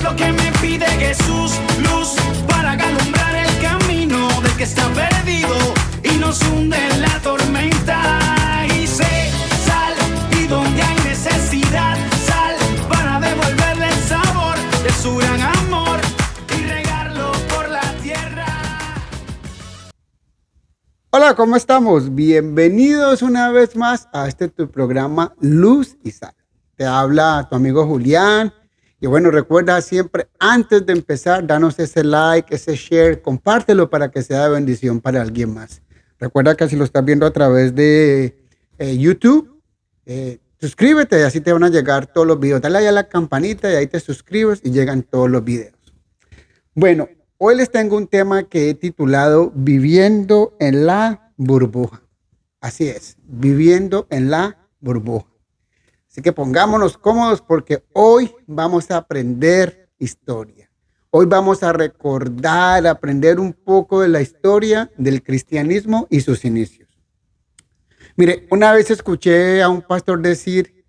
lo que me pide Jesús, luz para alumbrar el camino del que está perdido y nos hunde en la tormenta. Y sé, sal, y donde hay necesidad, sal para devolverle el sabor de su gran amor y regarlo por la tierra. Hola, ¿cómo estamos? Bienvenidos una vez más a tu programa Luz y Sal. Te habla tu amigo Julián. Y bueno, recuerda siempre, antes de empezar, danos ese like, ese share, compártelo para que sea de bendición para alguien más. Recuerda que si lo estás viendo a través de YouTube, suscríbete y así te van a llegar todos los videos. Dale ahí a la campanita y ahí te suscribes y llegan todos los videos. Bueno, hoy les tengo un tema que he titulado Viviendo en la burbuja. Así es, viviendo en la burbuja. Así que pongámonos cómodos porque hoy vamos a aprender historia. Hoy vamos a recordar, aprender un poco de la historia del cristianismo y sus inicios. Mire, una vez escuché a un pastor decir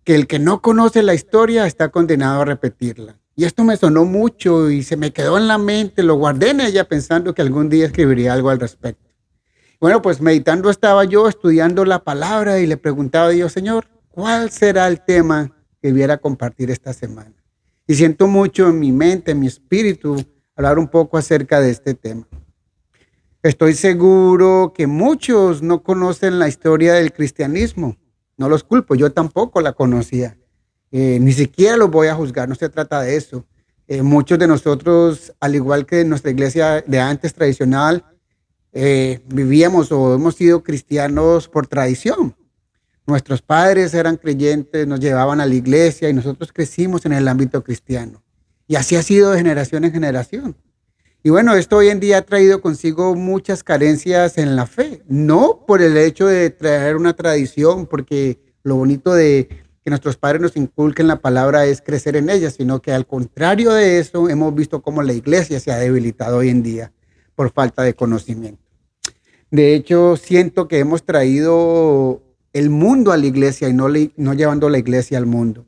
que el que no conoce la historia está condenado a repetirla. Y esto me sonó mucho y se me quedó en la mente, lo guardé en ella pensando que algún día escribiría algo al respecto. Bueno, pues meditando estaba yo, estudiando la palabra y le preguntaba a Dios, Señor, ¿cuál será el tema que viera compartir esta semana? Y siento mucho en mi mente, en mi espíritu, hablar un poco acerca de este tema. Estoy seguro que muchos no conocen la historia del cristianismo. No los culpo, yo tampoco la conocía. Ni siquiera los voy a juzgar, no se trata de eso. Muchos de nosotros, al igual que en nuestra iglesia de antes tradicional, vivíamos o hemos sido cristianos por tradición. Nuestros padres eran creyentes, nos llevaban a la iglesia y nosotros crecimos en el ámbito cristiano. Y así ha sido de generación en generación. Y bueno, esto hoy en día ha traído consigo muchas carencias en la fe. No por el hecho de traer una tradición, porque lo bonito de que nuestros padres nos inculquen la palabra es crecer en ella, sino que al contrario de eso, hemos visto cómo la iglesia se ha debilitado hoy en día por falta de conocimiento. De hecho, siento que hemos traído el mundo a la iglesia y no llevando la iglesia al mundo.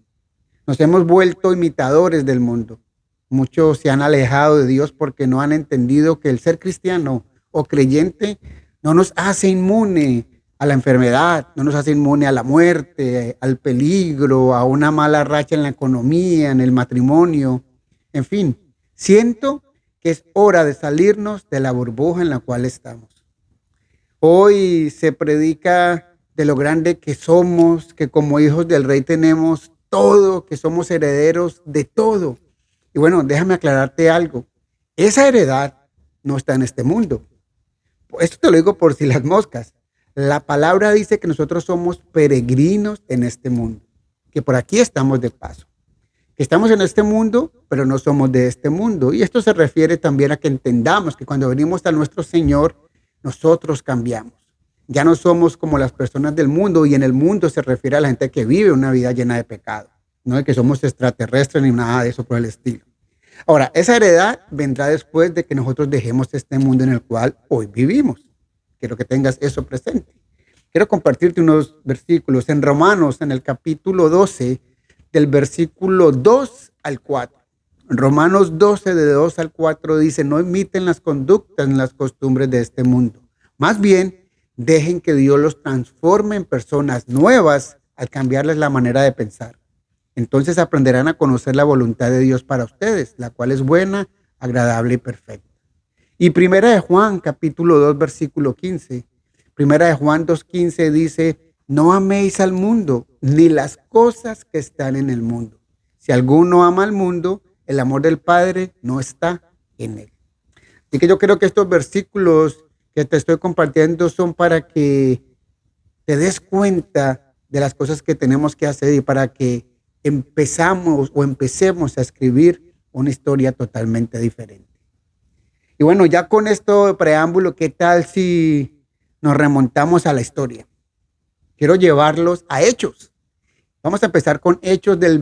Nos hemos vuelto imitadores del mundo. Muchos se han alejado de Dios porque no han entendido que el ser cristiano o creyente no nos hace inmune a la enfermedad, no nos hace inmune a la muerte, al peligro, a una mala racha en la economía, en el matrimonio. En fin, siento que es hora de salirnos de la burbuja en la cual estamos. Hoy se predica de lo grande que somos, que como hijos del rey tenemos todo, que somos herederos de todo. Y bueno, déjame aclararte algo. Esa heredad no está en este mundo. Esto te lo digo por si las moscas. La palabra dice que nosotros somos peregrinos en este mundo, que por aquí estamos de paso, que estamos en este mundo, pero no somos de este mundo. Y esto se refiere también a que entendamos que cuando venimos a nuestro Señor, nosotros cambiamos. Ya no somos como las personas del mundo, y en el mundo se refiere a la gente que vive una vida llena de pecado, no de que somos extraterrestres ni nada de eso por el estilo. Ahora, esa heredad vendrá después de que nosotros dejemos este mundo en el cual hoy vivimos. Quiero que tengas eso presente. Quiero compartirte unos versículos en Romanos, en el capítulo 12, del versículo 2 al 4. Romanos 12, de 2 al 4 dice, no imiten las conductas ni las costumbres de este mundo. Más bien, dejen que Dios los transforme en personas nuevas al cambiarles la manera de pensar. Entonces aprenderán a conocer la voluntad de Dios para ustedes, la cual es buena, agradable y perfecta. Y Primera de Juan, capítulo 2, versículo 15. Primera de Juan 2:15 dice, no améis al mundo, ni las cosas que están en el mundo. Si alguno ama al mundo, el amor del Padre no está en él. Así que yo creo que estos versículos que te estoy compartiendo son para que te des cuenta de las cosas que tenemos que hacer y para que empecemos a escribir una historia totalmente diferente. Y bueno, ya con esto de preámbulo, ¿qué tal si nos remontamos a la historia? Quiero llevarlos a Hechos. Vamos a empezar con Hechos del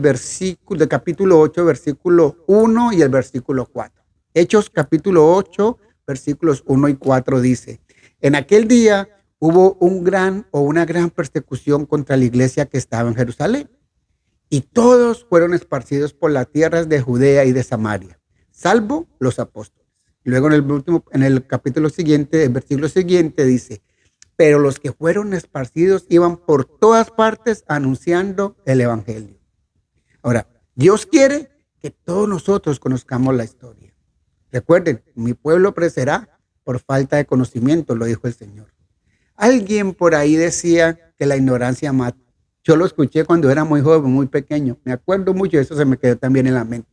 capítulo 8, versículo 1 y el versículo 4. Hechos capítulo 8, versículos 1 y 4 dice, en aquel día hubo una gran persecución contra la iglesia que estaba en Jerusalén. Y todos fueron esparcidos por las tierras de Judea y de Samaria, salvo los apóstoles. Luego en el capítulo siguiente, el versículo siguiente dice, pero los que fueron esparcidos iban por todas partes anunciando el evangelio. Ahora, Dios quiere que todos nosotros conozcamos la historia. Recuerden, mi pueblo perecerá por falta de conocimiento, lo dijo el Señor. Alguien por ahí decía que la ignorancia mata. Yo lo escuché cuando era muy joven, muy pequeño. Me acuerdo mucho, eso se me quedó también en la mente.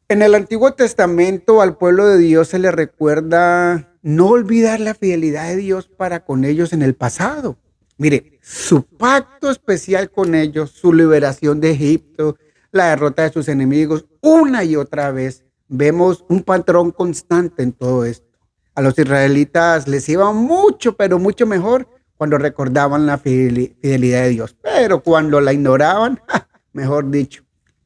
En el Antiguo Testamento al pueblo de Dios se le recuerda no olvidar la fidelidad de Dios para con ellos en el pasado. Mire, su pacto especial con ellos, su liberación de Egipto, la derrota de sus enemigos, una y otra vez. Vemos un patrón constante en todo esto. A los israelitas les iba mucho, pero mucho mejor cuando recordaban la fidelidad de Dios. Pero cuando la ignoraban, mejor dicho,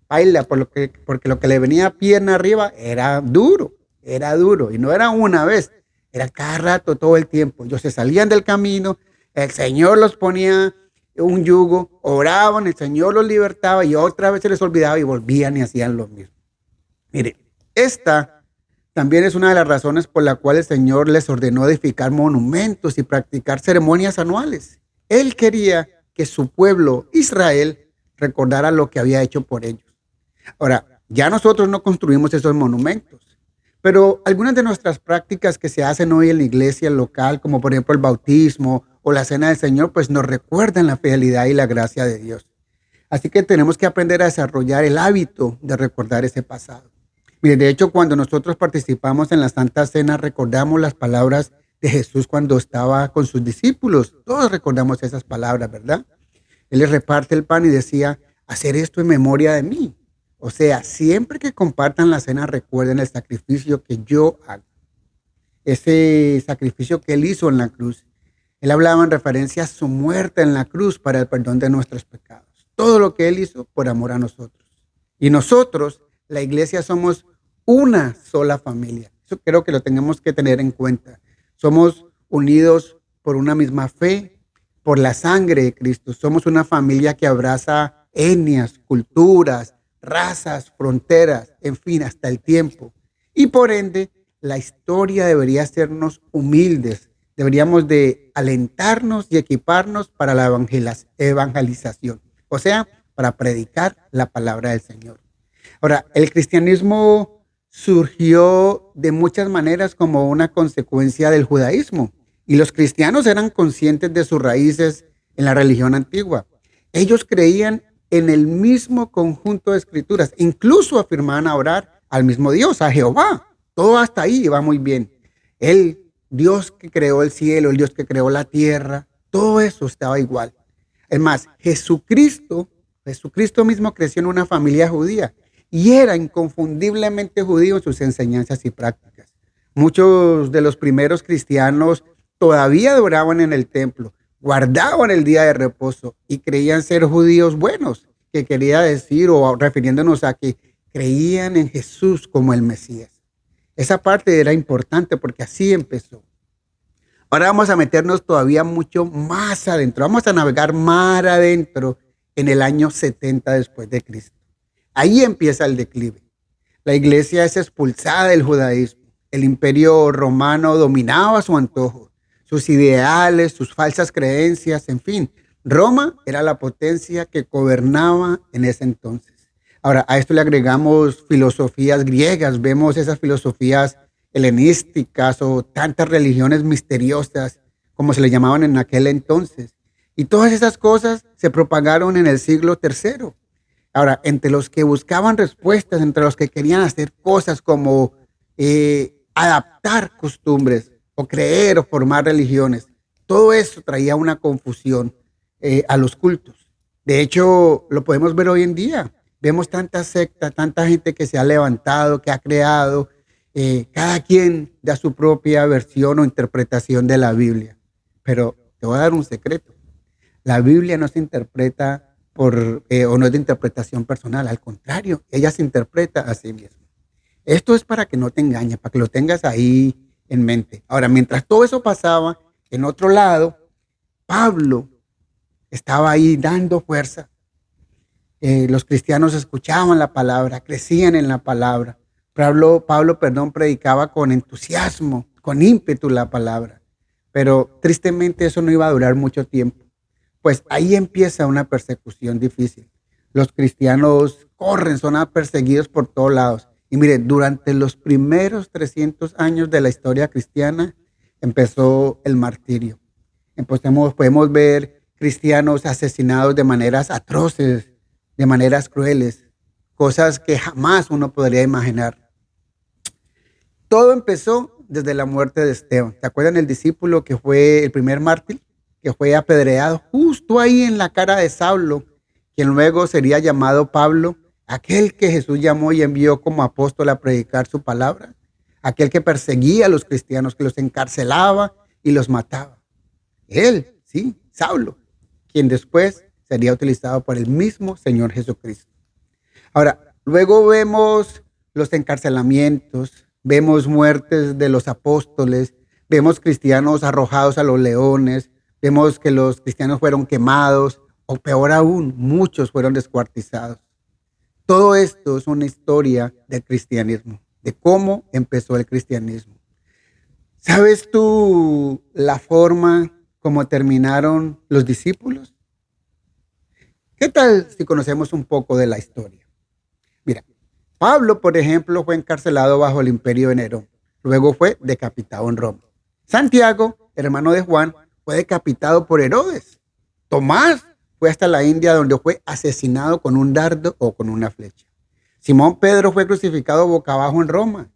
baila, porque lo que le venía pierna arriba era duro. Y no era una vez, era cada rato, todo el tiempo. Ellos se salían del camino, el Señor los ponía un yugo, oraban, el Señor los libertaba y otra vez se les olvidaba y volvían y hacían lo mismo. Mire, esta también es una de las razones por la cual el Señor les ordenó edificar monumentos y practicar ceremonias anuales. Él quería que su pueblo, Israel, recordara lo que había hecho por ellos. Ahora, ya nosotros no construimos esos monumentos, pero algunas de nuestras prácticas que se hacen hoy en la iglesia local, como por ejemplo el bautismo o la cena del Señor, pues nos recuerdan la fidelidad y la gracia de Dios. Así que tenemos que aprender a desarrollar el hábito de recordar ese pasado. Mire, de hecho, cuando nosotros participamos en la Santa Cena, recordamos las palabras de Jesús cuando estaba con sus discípulos. Todos recordamos esas palabras, ¿verdad? Él les reparte el pan y decía, hacer esto en memoria de mí. O sea, siempre que compartan la cena, recuerden el sacrificio que yo hago. Ese sacrificio que Él hizo en la cruz. Él hablaba en referencia a su muerte en la cruz para el perdón de nuestros pecados. Todo lo que Él hizo por amor a nosotros. Y nosotros, la iglesia, somos una sola familia. Eso creo que lo tenemos que tener en cuenta. Somos unidos por una misma fe, por la sangre de Cristo. Somos una familia que abraza etnias, culturas, razas, fronteras, en fin, hasta el tiempo. Y por ende, la historia debería hacernos humildes. Deberíamos de alentarnos y equiparnos para la evangelización. O sea, para predicar la palabra del Señor. Ahora, el cristianismo surgió de muchas maneras como una consecuencia del judaísmo. Y los cristianos eran conscientes de sus raíces en la religión antigua. Ellos creían en el mismo conjunto de escrituras. Incluso afirmaban orar al mismo Dios, a Jehová. Todo hasta ahí iba muy bien. El Dios que creó el cielo, el Dios que creó la tierra, todo eso estaba igual. Es más, Jesucristo mismo creció en una familia judía. Y era inconfundiblemente judío en sus enseñanzas y prácticas. Muchos de los primeros cristianos todavía adoraban en el templo, guardaban el día de reposo y creían ser judíos buenos, que quería decir, o refiriéndonos a que creían en Jesús como el Mesías. Esa parte era importante porque así empezó. Ahora vamos a meternos todavía mucho más adentro, vamos a navegar más adentro en el año 70 después de Cristo. Ahí empieza el declive. La iglesia es expulsada del judaísmo. El imperio romano dominaba a su antojo, sus ideales, sus falsas creencias, en fin. Roma era la potencia que gobernaba en ese entonces. Ahora, a esto le agregamos filosofías griegas. Vemos esas filosofías helenísticas o tantas religiones misteriosas, como se le llamaban en aquel entonces. Y todas esas cosas se propagaron en el siglo III. Ahora, entre los que buscaban respuestas, entre los que querían hacer cosas como adaptar costumbres o creer o formar religiones, todo eso traía una confusión a los cultos. De hecho, lo podemos ver hoy en día. Vemos tanta secta, tanta gente que se ha levantado, que ha creado, cada quien da su propia versión o interpretación de la Biblia. Pero te voy a dar un secreto. La Biblia no se interpreta o no es de interpretación personal, al contrario, ella se interpreta a sí misma. Esto es para que no te engañes, para que lo tengas ahí en mente. Ahora, mientras todo eso pasaba, en otro lado, Pablo estaba ahí dando fuerza. Los cristianos escuchaban la palabra, crecían en la palabra. Pablo, predicaba con entusiasmo, con ímpetu la palabra. Pero tristemente eso no iba a durar mucho tiempo. Pues ahí empieza una persecución difícil. Los cristianos corren, son perseguidos por todos lados. Y miren, durante los primeros 300 años de la historia cristiana empezó el martirio. Podemos ver cristianos asesinados de maneras atroces, de maneras crueles, cosas que jamás uno podría imaginar. Todo empezó desde la muerte de Esteban. ¿Te acuerdan el discípulo que fue el primer mártir? Que fue apedreado justo ahí en la cara de Saulo, quien luego sería llamado Pablo, aquel que Jesús llamó y envió como apóstol a predicar su palabra, aquel que perseguía a los cristianos, que los encarcelaba y los mataba. Él, sí, Saulo, quien después sería utilizado por el mismo Señor Jesucristo. Ahora, luego vemos los encarcelamientos, vemos muertes de los apóstoles, vemos cristianos arrojados a los leones, vemos que los cristianos fueron quemados, o peor aún, muchos fueron descuartizados. Todo esto es una historia del cristianismo, de cómo empezó el cristianismo. ¿Sabes tú la forma como terminaron los discípulos? ¿Qué tal si conocemos un poco de la historia? Mira, Pablo, por ejemplo, fue encarcelado bajo el imperio de Nerón. Luego fue decapitado en Roma. Santiago, hermano de Juan, fue decapitado por Herodes. Tomás fue hasta la India, donde fue asesinado con un dardo o con una flecha. Simón Pedro fue crucificado boca abajo en Roma.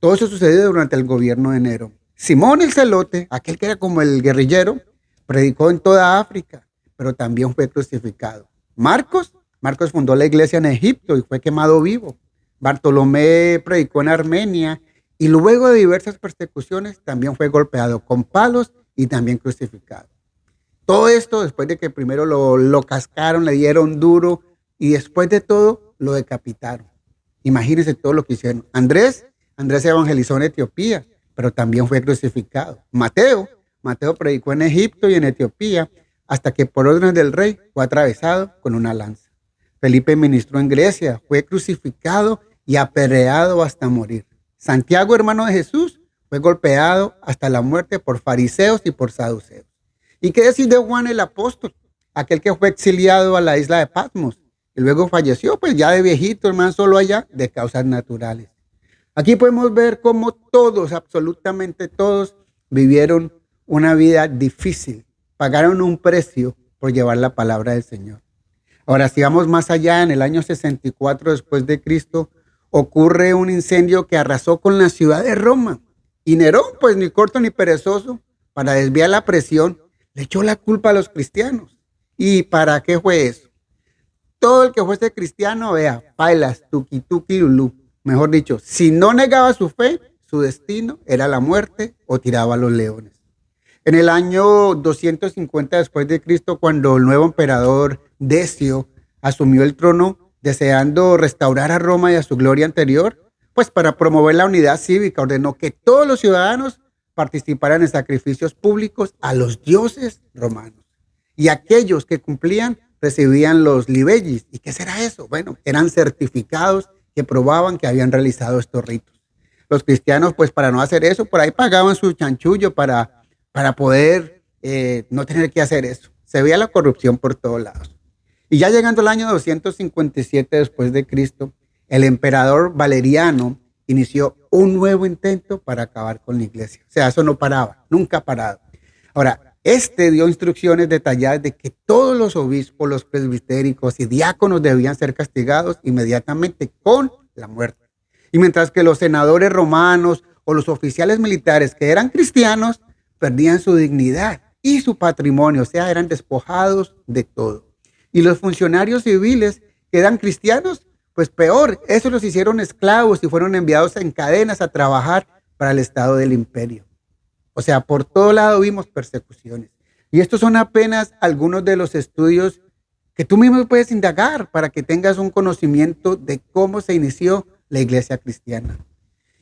Todo eso sucedió durante el gobierno de Nerón. Simón el Celote, aquel que era como el guerrillero, predicó en toda África, pero también fue crucificado. Marcos fundó la iglesia en Egipto y fue quemado vivo. Bartolomé predicó en Armenia y luego de diversas persecuciones también fue golpeado con palos y también crucificado. Todo esto después de que primero lo cascaron, le dieron duro y después de todo lo decapitaron. Imagínense todo lo que hicieron. Andrés evangelizó en Etiopía, pero también fue crucificado. Mateo predicó en Egipto y en Etiopía hasta que por orden del rey fue atravesado con una lanza. Felipe ministró en Grecia, fue crucificado y apedreado hasta morir. Santiago, hermano de Jesús, fue golpeado hasta la muerte por fariseos y por saduceos. ¿Y qué decir de Juan el apóstol? Aquel que fue exiliado a la isla de Patmos y luego falleció, pues ya de viejito, hermano, solo allá, de causas naturales. Aquí podemos ver cómo todos, absolutamente todos, vivieron una vida difícil, pagaron un precio por llevar la palabra del Señor. Ahora, si vamos más allá, en el año 64 después de Cristo, ocurre un incendio que arrasó con la ciudad de Roma. Y Nerón, pues ni corto ni perezoso, para desviar la presión, le echó la culpa a los cristianos. ¿Y para qué fue eso? Todo el que fuese cristiano, vea, pailas, tuki tuki lulú. Mejor dicho, si no negaba su fe, su destino era la muerte o tiraba a los leones. En el año 250 después de Cristo, cuando el nuevo emperador Decio asumió el trono, deseando restaurar a Roma y a su gloria anterior, pues para promover la unidad cívica, ordenó que todos los ciudadanos participaran en sacrificios públicos a los dioses romanos. Y aquellos que cumplían recibían los libellis. ¿Y qué será eso? Bueno, eran certificados que probaban que habían realizado estos ritos. Los cristianos, pues para no hacer eso, por ahí pagaban su chanchullo para poder no tener que hacer eso. Se veía la corrupción por todos lados. Y ya llegando al año 257 después de Cristo, el emperador Valeriano inició un nuevo intento para acabar con la iglesia. O sea, eso no paraba, nunca ha parado. Ahora, dio instrucciones detalladas de que todos los obispos, los presbitéricos y diáconos debían ser castigados inmediatamente con la muerte. Y mientras que los senadores romanos o los oficiales militares que eran cristianos perdían su dignidad y su patrimonio, o sea, eran despojados de todo. Y los funcionarios civiles que eran cristianos, pues peor, esos los hicieron esclavos y fueron enviados en cadenas a trabajar para el Estado del imperio. O sea, por todo lado vimos persecuciones. Y estos son apenas algunos de los estudios que tú mismo puedes indagar para que tengas un conocimiento de cómo se inició la iglesia cristiana.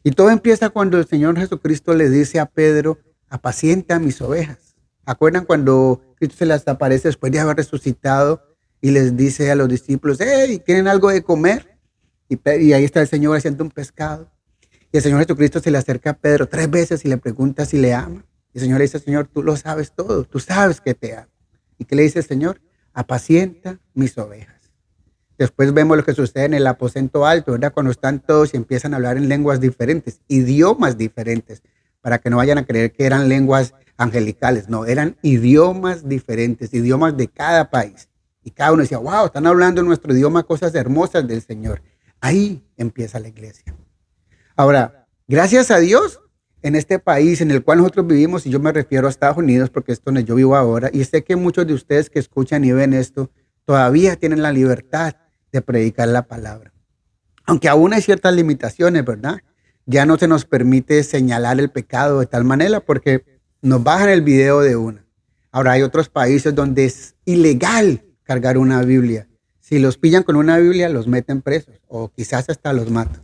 Y todo empieza cuando el Señor Jesucristo le dice a Pedro: apacienta mis ovejas. ¿Acuerdan cuando Cristo se les aparece después de haber resucitado? y les dice a los discípulos, hey, ¿tienen algo de comer? Y ahí está el Señor haciendo un pescado. Y el Señor Jesucristo se le acerca a Pedro 3 veces y le pregunta si le ama. Y el Señor le dice, Señor, tú lo sabes todo, tú sabes que te amo. ¿Y qué le dice el Señor? Apacienta mis ovejas. Después vemos lo que sucede en el aposento alto, ¿verdad? Cuando están todos y empiezan a hablar en lenguas diferentes, idiomas diferentes, para que no vayan a creer que eran lenguas angelicales. No, eran idiomas diferentes, idiomas de cada país. Y cada uno decía, wow, están hablando en nuestro idioma cosas hermosas del Señor. Ahí empieza la iglesia. Ahora, gracias a Dios, en este país en el cual nosotros vivimos, y yo me refiero a Estados Unidos porque es donde yo vivo ahora, y sé que muchos de ustedes que escuchan y ven esto, todavía tienen la libertad de predicar la palabra. Aunque aún hay ciertas limitaciones, ¿verdad? Ya no se nos permite señalar el pecado de tal manera porque nos bajan el video de una. Ahora hay otros países donde es ilegal cargar una Biblia. Si los pillan con una Biblia, los meten presos o quizás hasta los matan.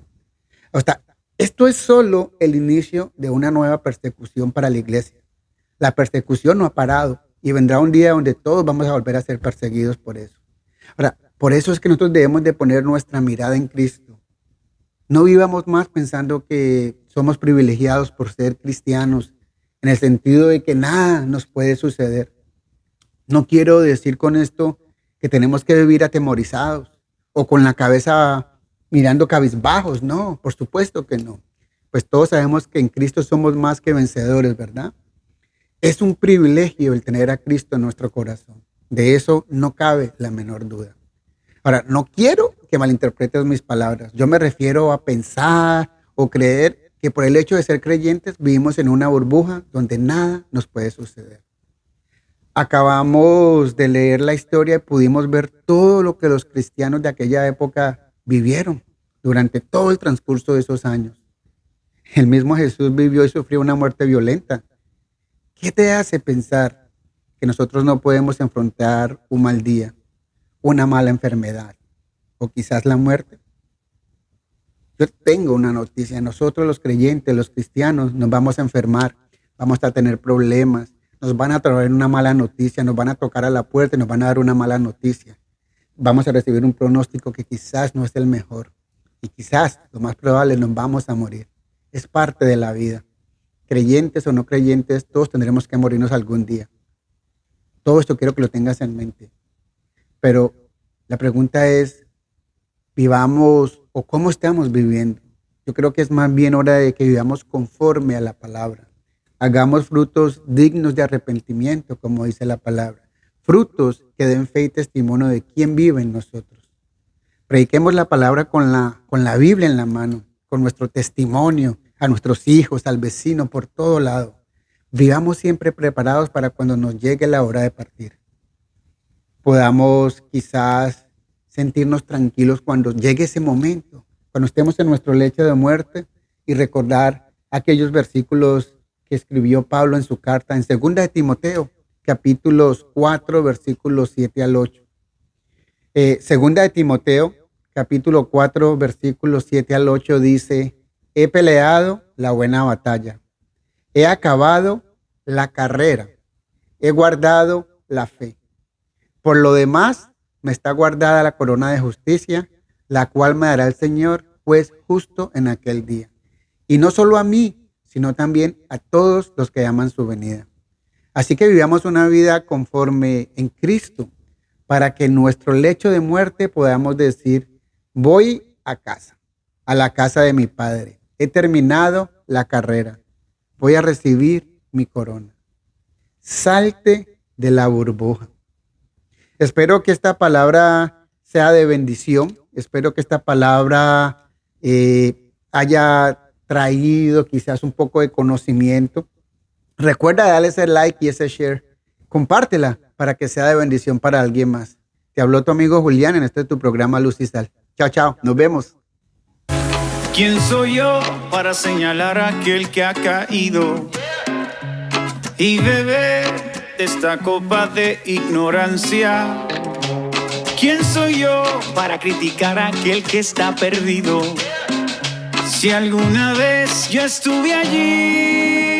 O sea, esto es solo el inicio de una nueva persecución para la iglesia. La persecución no ha parado y vendrá un día donde todos vamos a volver a ser perseguidos por eso. Ahora, por eso es que nosotros debemos de poner nuestra mirada en Cristo. No vivamos más pensando que somos privilegiados por ser cristianos, en el sentido de que nada nos puede suceder. No quiero decir con esto que tenemos que vivir atemorizados o con la cabeza mirando cabizbajos. No, por supuesto que no. Pues todos sabemos que en Cristo somos más que vencedores, ¿verdad? Es un privilegio el tener a Cristo en nuestro corazón. De eso no cabe la menor duda. Ahora, no quiero que malinterpretes mis palabras. Yo me refiero a pensar o creer que por el hecho de ser creyentes vivimos en una burbuja donde nada nos puede suceder. Acabamos de leer la historia y pudimos ver todo lo que los cristianos de aquella época vivieron durante todo el transcurso de esos años. El mismo Jesús vivió y sufrió una muerte violenta. ¿Qué te hace pensar que nosotros no podemos enfrentar un mal día, una mala enfermedad o quizás la muerte? Yo tengo una noticia. Nosotros los creyentes, los cristianos, nos vamos a enfermar, vamos a tener problemas, nos van a traer una mala noticia, nos van a tocar a la puerta y nos van a dar una mala noticia. Vamos a recibir un pronóstico que quizás no es el mejor y quizás, lo más probable, nos vamos a morir. Es parte de la vida. Creyentes o no creyentes, todos tendremos que morirnos algún día. Todo esto quiero que lo tengas en mente. Pero la pregunta es, ¿vivamos o cómo estamos viviendo? Yo creo que es más bien hora de que vivamos conforme a la palabra. Hagamos frutos dignos de arrepentimiento, como dice la palabra. Frutos que den fe y testimonio de quién vive en nosotros. Prediquemos la palabra con la Biblia en la mano, con nuestro testimonio, a nuestros hijos, al vecino, por todo lado. Vivamos siempre preparados para cuando nos llegue la hora de partir. Podamos quizás sentirnos tranquilos cuando llegue ese momento, cuando estemos en nuestro lecho de muerte y recordar aquellos versículos que escribió Pablo en su carta en 2 de Timoteo, capítulos 4, versículos 7 al 8. Segunda de Timoteo, capítulo 4, versículos 7 al 8 dice, he peleado la buena batalla, he acabado la carrera, he guardado la fe. Por lo demás, me está guardada la corona de justicia, la cual me dará el Señor, juez justo en aquel día. Y no solo a mí, sino también a todos los que aman su venida. Así que vivamos una vida conforme en Cristo, para que en nuestro lecho de muerte podamos decir, voy a casa, a la casa de mi Padre. He terminado la carrera. Voy a recibir mi corona. Salte de la burbuja. Espero que esta palabra sea de bendición. Espero que esta palabra haya traído quizás un poco de conocimiento. Recuerda darle ese like y ese share. Compártela para que sea de bendición para alguien más. Te habló tu amigo Julián en tu programa Luz y Sal. Chao, chao. Nos vemos. ¿Quién soy yo para señalar a aquel que ha caído y beber de esta copa de ignorancia? ¿Quién soy yo para criticar a aquel que está perdido? Si alguna vez yo estuve allí,